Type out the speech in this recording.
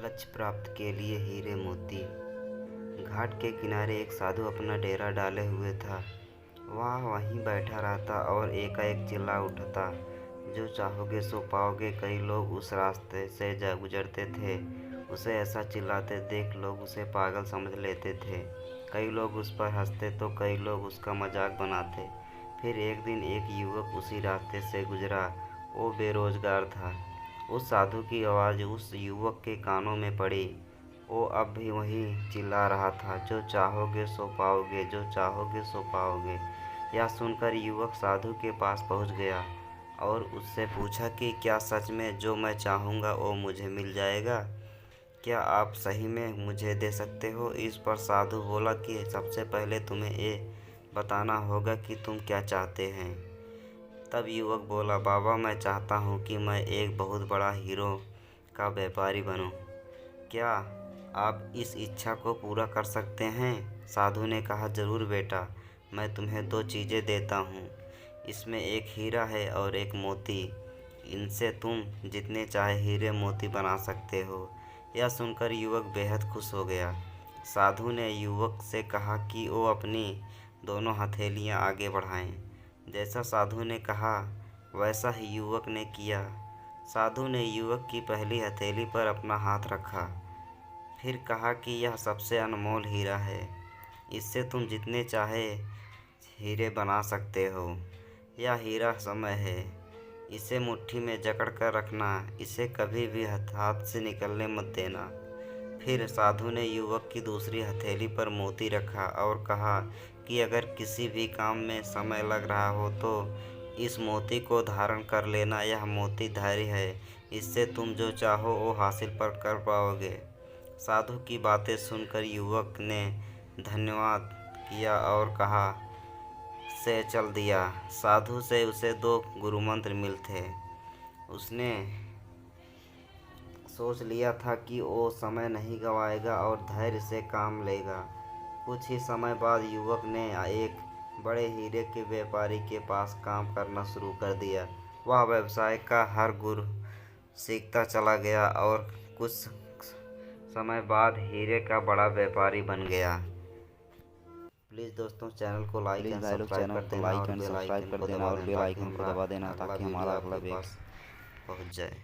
लक्ष्य प्राप्त के लिए हीरे मोती। घाट के किनारे एक साधु अपना डेरा डाले हुए था। वह वहीं बैठा रहता और एकाएक चिल्ला उठता, जो चाहोगे सो पाओगे। कई लोग उस रास्ते से गुजरते थे। उसे ऐसा चिल्लाते देख लोग उसे पागल समझ लेते थे। कई लोग उस पर हंसते तो कई लोग उसका मजाक बनाते। फिर एक दिन एक युवक उसी रास्ते से गुजरा। वो बेरोजगार था। उस साधु की आवाज़ उस युवक के कानों में पड़ी। वो अब भी वही चिल्ला रहा था, जो चाहोगे सो पाओगे, जो चाहोगे सो पाओगे। यह सुनकर युवक साधु के पास पहुंच गया और उससे पूछा कि क्या सच में जो मैं चाहूँगा वो मुझे मिल जाएगा? क्या आप सही में मुझे दे सकते हो? इस पर साधु बोला कि सबसे पहले तुम्हें ये बताना होगा कि तुम क्या चाहते हैं। तब युवक बोला, बाबा मैं चाहता हूँ कि मैं एक बहुत बड़ा हीरो का व्यापारी बनूँ। क्या आप इस इच्छा को पूरा कर सकते हैं? साधु ने कहा, जरूर बेटा, मैं तुम्हें दो चीज़ें देता हूँ। इसमें एक हीरा है और एक मोती। इनसे तुम जितने चाहे हीरे मोती बना सकते हो। यह सुनकर युवक बेहद खुश हो गया। साधु ने युवक से कहा कि वो अपनी दोनों हथेलियाँ आगे बढ़ाएं। जैसा साधु ने कहा वैसा ही युवक ने किया। साधु ने युवक की पहली हथेली पर अपना हाथ रखा, फिर कहा कि यह सबसे अनमोल हीरा है। इससे तुम जितने चाहे हीरे बना सकते हो। यह हीरा समय है। इसे मुट्ठी में जकड़ कर रखना। इसे कभी भी हाथ से निकलने मत देना। फिर साधु ने युवक की दूसरी हथेली पर मोती रखा और कहा कि अगर किसी भी काम में समय लग रहा हो तो इस मोती को धारण कर लेना। यह मोती धैर्य है। इससे तुम जो चाहो वो हासिल कर पाओगे। साधु की बातें सुनकर युवक ने धन्यवाद किया और कहा से चल दिया। साधु से उसे दो गुरु मंत्र मिलते। उसने सोच लिया था कि वो समय नहीं गंवाएगा और धैर्य से काम लेगा। कुछ ही समय बाद युवक ने एक बड़े हीरे के व्यापारी के पास काम करना शुरू कर दिया। वह व्यवसाय का हर गुर सीखता चला गया और कुछ समय बाद हीरे का बड़ा व्यापारी बन गया। प्लीज़ दोस्तों चैनल को लाइक एंड सब्सक्राइब कर देना और बेल आइकन को दबा देना ताकि हमारा अगला वीडियो आपके पास पहुंच जाए।